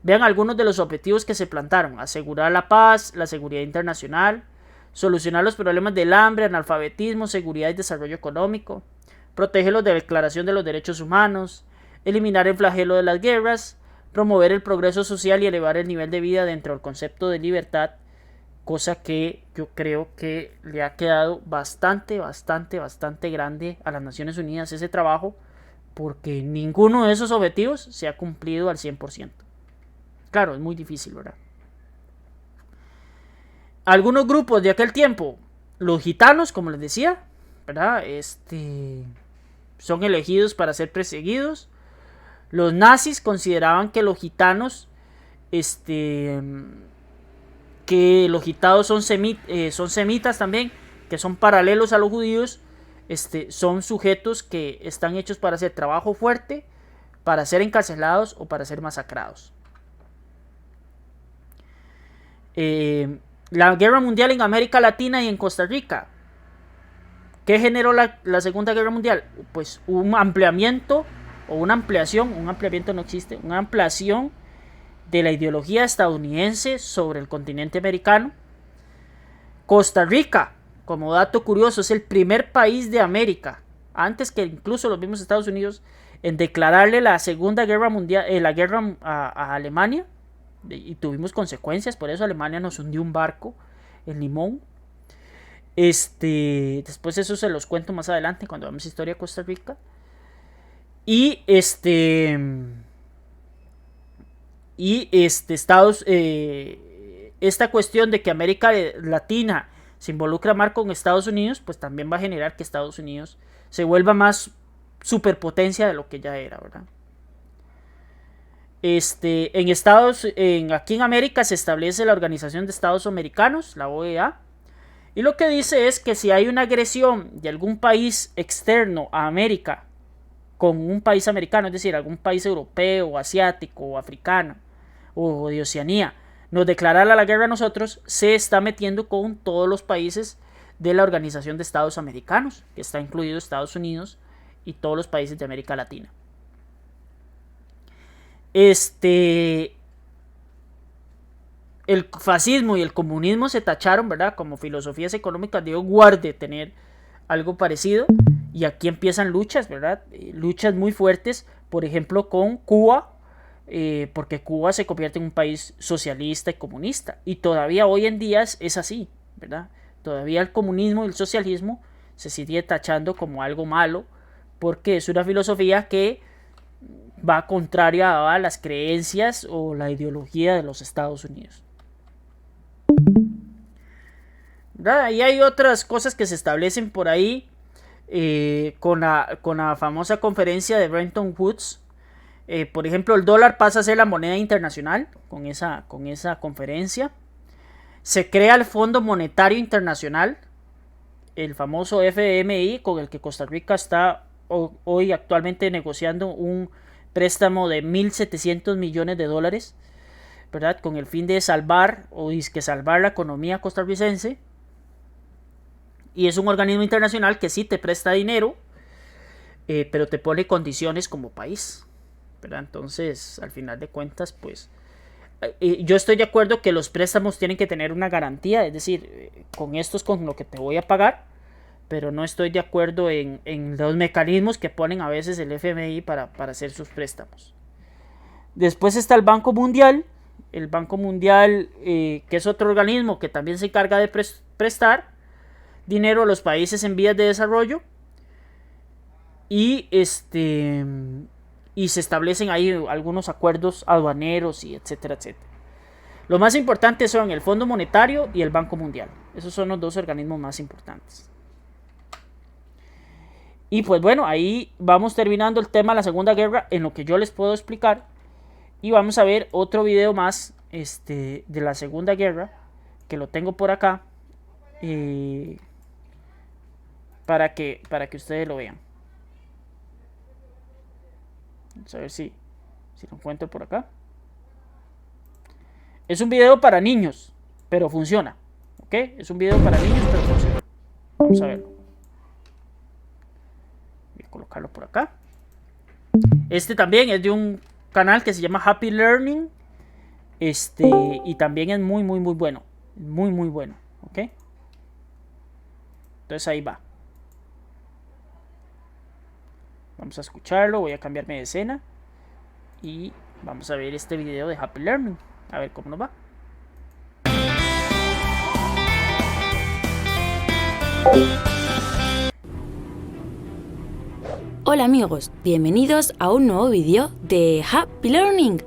Vean algunos de los objetivos que se plantaron: asegurar la paz, la seguridad internacional, solucionar los problemas del hambre, analfabetismo, seguridad y desarrollo económico, proteger la Declaración de los Derechos Humanos, eliminar el flagelo de las guerras, promover el progreso social y elevar el nivel de vida dentro del concepto de libertad, cosa que yo creo que le ha quedado bastante grande a las Naciones Unidas ese trabajo, porque ninguno de esos objetivos se ha cumplido al 100%. Claro, es muy difícil, ¿verdad? Algunos grupos de aquel tiempo, los gitanos, como les decía, ¿verdad? Son elegidos para ser perseguidos. Los nazis consideraban que los gitanos, que los gitanos son semitas también, que son paralelos a los judíos. Son sujetos que están hechos para hacer trabajo fuerte, para ser encarcelados o para ser masacrados. La guerra mundial en América Latina y en Costa Rica. ¿Qué generó la Segunda Guerra Mundial? Pues un ampliamiento o una ampliación, un ampliamiento no existe, una ampliación de la ideología estadounidense sobre el continente americano. Costa Rica, como dato curioso, es el primer país de América, antes que incluso los mismos Estados Unidos, en declararle la Segunda Guerra Mundial, la guerra a Alemania. Y tuvimos consecuencias, por eso Alemania nos hundió un barco en Limón. Después eso se los cuento más adelante cuando vamos a historia de Costa Rica. Y esta cuestión de que América Latina se involucra más con Estados Unidos, pues también va a generar que Estados Unidos se vuelva más superpotencia de lo que ya era, ¿verdad? Aquí en América se establece la Organización de Estados Americanos, la OEA, y lo que dice es que si hay una agresión de algún país externo a América con un país americano, es decir, algún país europeo, o asiático, o africano, o de Oceanía, nos declarara la guerra a nosotros, se está metiendo con todos los países de la Organización de Estados Americanos, que está incluido Estados Unidos y todos los países de América Latina. El fascismo y el comunismo se tacharon, ¿verdad?, como filosofías económicas. Dios guarde tener algo parecido. Y aquí empiezan luchas, ¿verdad? Luchas muy fuertes, por ejemplo, con Cuba, porque Cuba se convierte en un país socialista y comunista. Y todavía hoy en día es así, ¿verdad? Todavía el comunismo y el socialismo se sigue tachando como algo malo, porque es una filosofía que va contraria a las creencias o la ideología de los Estados Unidos. ¿Verdad? Y hay otras cosas que se establecen por ahí con la famosa conferencia de Bretton Woods. Por ejemplo, el dólar pasa a ser la moneda internacional con esa conferencia. Se crea el Fondo Monetario Internacional, el famoso FMI, con el que Costa Rica está hoy actualmente negociando un préstamo de 1.700 millones de dólares, ¿verdad?, con el fin de salvar la economía costarricense. Y es un organismo internacional que sí te presta dinero, pero te pone condiciones como país, ¿verdad? Entonces, al final de cuentas, pues, yo estoy de acuerdo que los préstamos tienen que tener una garantía, es decir, con esto es con lo que te voy a pagar, pero no estoy de acuerdo en los mecanismos que ponen a veces el FMI para hacer sus préstamos. Después está el Banco Mundial, que es otro organismo que también se encarga de prestar dinero a los países en vías de desarrollo, y se establecen ahí algunos acuerdos aduaneros y etcétera, etcétera. Lo más importante son el Fondo Monetario y el Banco Mundial. Esos son los dos organismos más importantes. Y pues bueno, ahí vamos terminando el tema de la Segunda Guerra en lo que yo les puedo explicar. Y vamos a ver otro video más de la Segunda Guerra, que lo tengo por acá, para que ustedes lo vean. Vamos a ver si lo encuentro por acá. Es un video para niños, pero funciona. ¿Ok? Es un video para niños, pero funciona. Vamos a verlo. Voy a colocarlo por acá. Este también es de un canal que se llama Happy Learning. Y también es muy, muy, muy bueno. Muy, muy bueno. ¿Ok? Entonces ahí va. Vamos a escucharlo. Voy a cambiarme de escena. Y vamos a ver este video de Happy Learning. A ver cómo nos va. Hola amigos, bienvenidos a un nuevo vídeo de Happy Learning.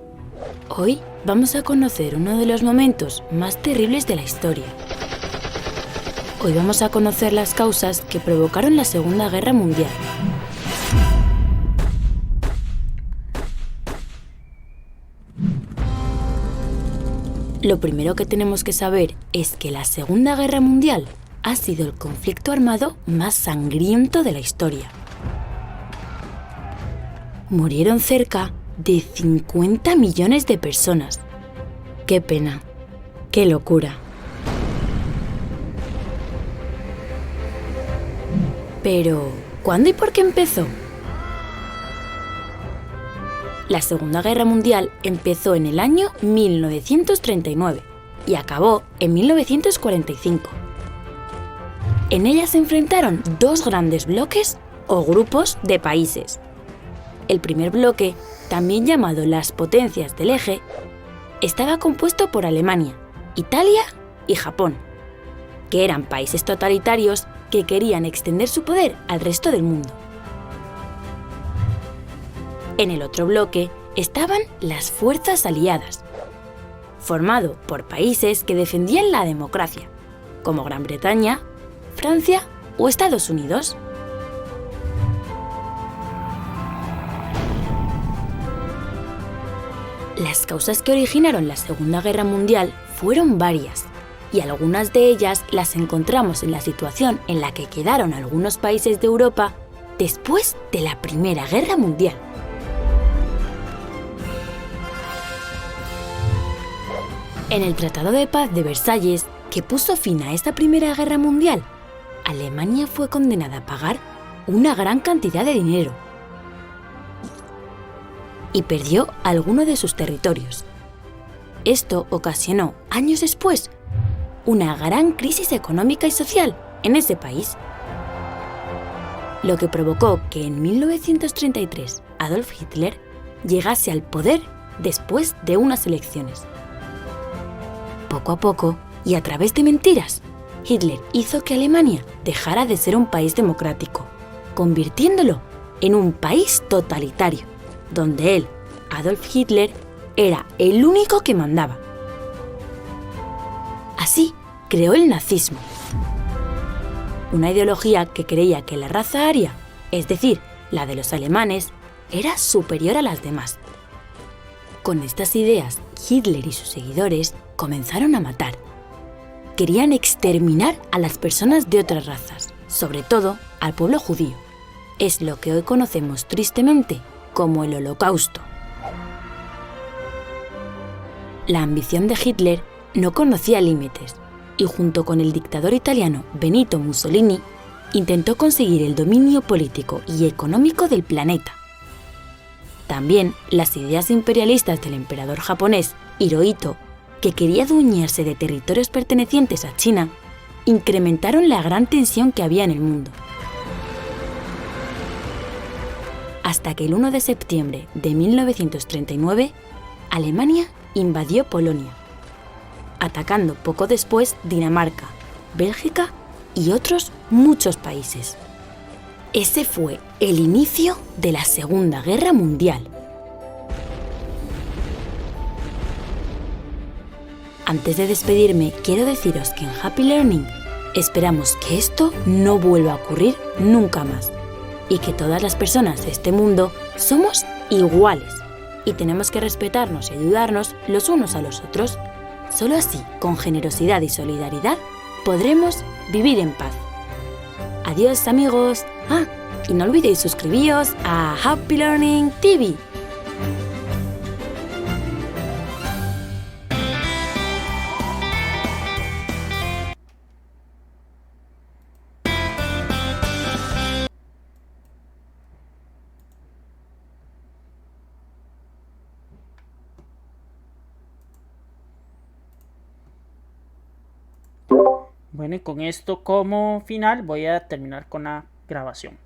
Hoy vamos a conocer uno de los momentos más terribles de la historia. Hoy vamos a conocer las causas que provocaron la Segunda Guerra Mundial. Lo primero que tenemos que saber es que la Segunda Guerra Mundial ha sido el conflicto armado más sangriento de la historia. Murieron cerca de 50 millones de personas. ¡Qué pena! ¡Qué locura! Pero, ¿cuándo y por qué empezó? La Segunda Guerra Mundial empezó en el año 1939 y acabó en 1945. En ella se enfrentaron dos grandes bloques o grupos de países. El primer bloque, también llamado las Potencias del Eje, estaba compuesto por Alemania, Italia y Japón, que eran países totalitarios que querían extender su poder al resto del mundo. En el otro bloque estaban las fuerzas aliadas, formado por países que defendían la democracia, como Gran Bretaña, Francia o Estados Unidos. Las causas que originaron la Segunda Guerra Mundial fueron varias, y algunas de ellas las encontramos en la situación en la que quedaron algunos países de Europa después de la Primera Guerra Mundial. En el Tratado de Paz de Versalles, que puso fin a esta Primera Guerra Mundial, Alemania fue condenada a pagar una gran cantidad de dinero y perdió alguno de sus territorios. Esto ocasionó, años después, una gran crisis económica y social en ese país, lo que provocó que en 1933 Adolf Hitler llegase al poder después de unas elecciones. Poco a poco, y a través de mentiras, Hitler hizo que Alemania dejara de ser un país democrático, convirtiéndolo en un país totalitario, donde él, Adolf Hitler, era el único que mandaba. Así creó el nazismo, una ideología que creía que la raza aria, es decir, la de los alemanes, era superior a las demás. Con estas ideas, Hitler y sus seguidores comenzaron a matar. Querían exterminar a las personas de otras razas, sobre todo al pueblo judío. Es lo que hoy conocemos tristemente como el Holocausto. La ambición de Hitler no conocía límites y junto con el dictador italiano Benito Mussolini intentó conseguir el dominio político y económico del planeta. También las ideas imperialistas del emperador japonés Hirohito, que quería adueñarse de territorios pertenecientes a China, incrementaron la gran tensión que había en el mundo. Hasta que el 1 de septiembre de 1939, Alemania invadió Polonia, atacando poco después Dinamarca, Bélgica y otros muchos países. Ese fue el inicio de la Segunda Guerra Mundial. Antes de despedirme, quiero deciros que en Happy Learning esperamos que esto no vuelva a ocurrir nunca más y que todas las personas de este mundo somos iguales y tenemos que respetarnos y ayudarnos los unos a los otros. Solo así, con generosidad y solidaridad, podremos vivir en paz. Adiós, amigos. Y no olvidéis suscribiros a Happy Learning TV. Bueno, y con esto como final voy a terminar con la grabación.